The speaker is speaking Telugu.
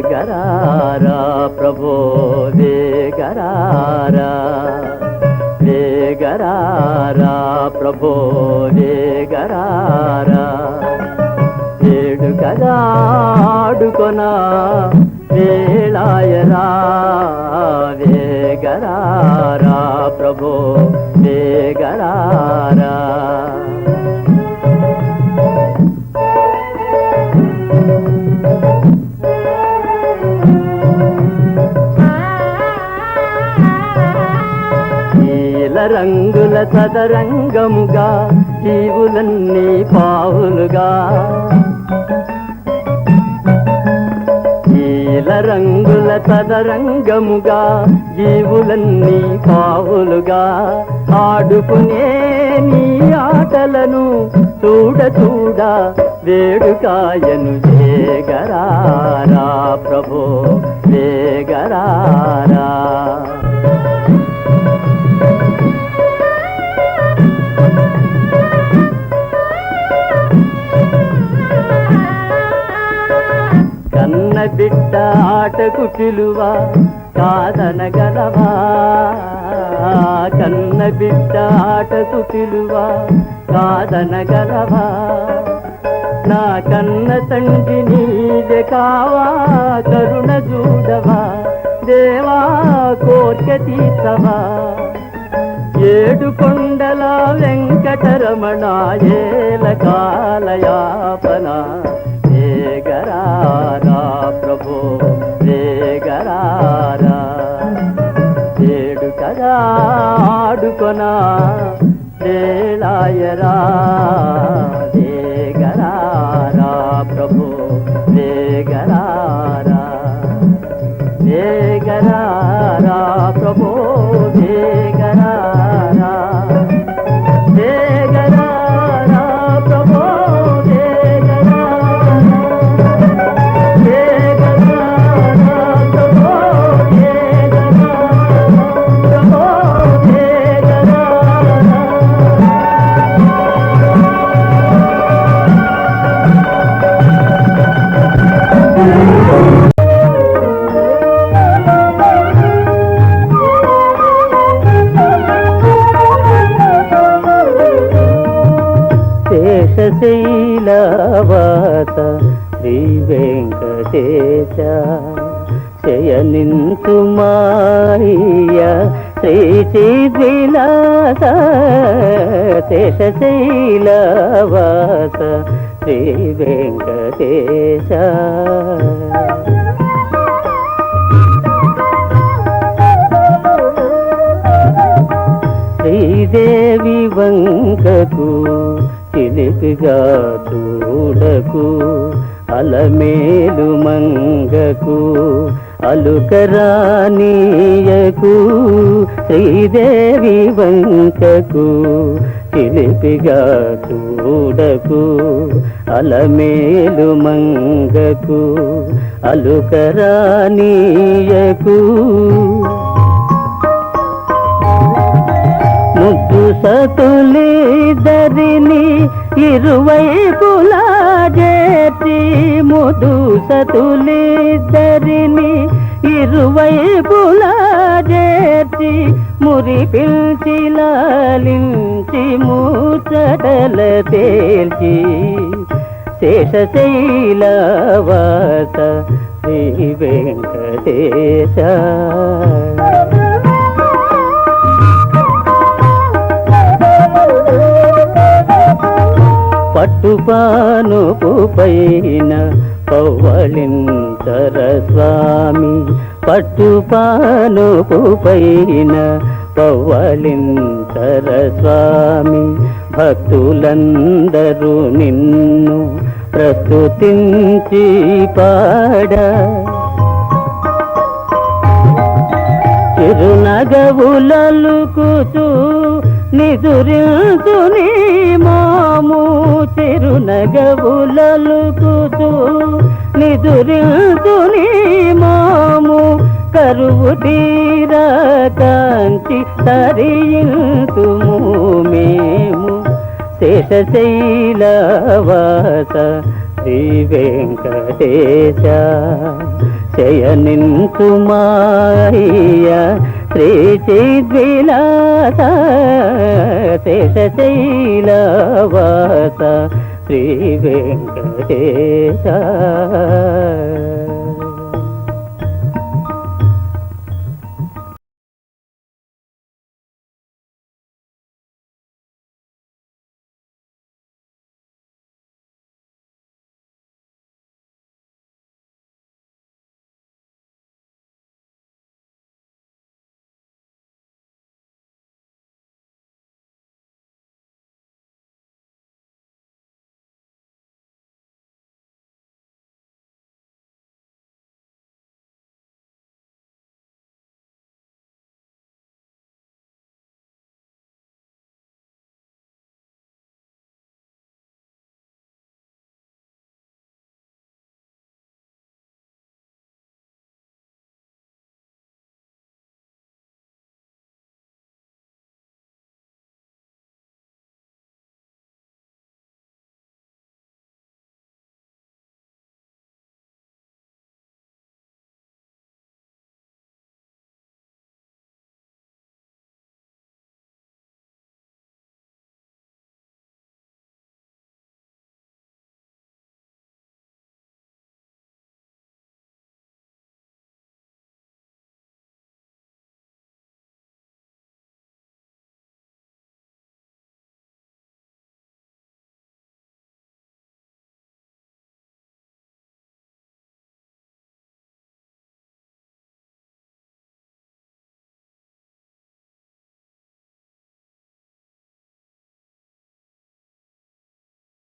వేగరారా ప్రభో వేగరారా వేగరారా ప్రభో వేగరారా వేడుకగా ఆడుకొనా వేళాయరా వేగరారా ప్రభో వేగరారా రంగుల సదరంగముగా జీవులన్నీ పావులుగా నీల రంగుల సదరంగముగా జీవులన్నీ పావులుగా ఆడుకునే నీ ఆటలను చూడ చూడ వేడుకాయను వేగరారా ప్రభో వేగరారా కన్న బిడ్డ ఆటకు పిలువ కాదనగలవా కన్న బిడ్డ ఆటకు పిలువ కాదనగలవా నా కన్న తండ్రి నీవే కావా కరుణ చూడవా దేవా కోర్కె తీర్చవా ఏడు కొండల వెంకటరమణ ఏల కాలయాపన వేగరారా ప్రభో వేగరారా వేడుకగా ఆడుకొనా వేళాయరా వేగరారా ప్రభో వేగరారా వేగరారా ప్రభో వేగరారా వేగరారా ప్రభో శైలవాస శ్రీ వెంకటేశ శయనింతు మాయ శ్రీ చిద్విలాస శేషశైలవాస శ్రీ వెంకటేశ శ్రీదేవి వంకకు చిలిపిగా చూడకు అలమేలు మంగకు అలుకరానీయకు శ్రీదేవి వంకకు చిలిపిగా చూడకు అలమేలు మంగకు అలుకరానీయకు ముద్దు సతులిద్దరిని ఇరువైపులా చేర్చి ముద్దు సతులిద్దరిని ఇరువైపులా చేర్చి మురి పిలిచి లాలించి ముచ్చటల తేల్చి శేషశైలవాస శ్రీ వెంకటేశ పట్టుపానుపు పైన పవ్వళింతర స్వామి పట్టుపానుపు పైన పవ్వళింతర స్వామి భక్తులందరూ నిన్ను ప్రస్తుతించి పాడ చిరునగవులలుకుచూ నిదురించు నీ మాము చిరునగవులలుకుచూ నిదురించు నీ మాము కరువు తీరా కాంచి తరింతుము మేము శేషశైలవాస శ్రీ వెంకటేశ శయనించుమాయ శ్రీ చిద్విలాస శేషశైలవాస శ్రీ వెంకటేశ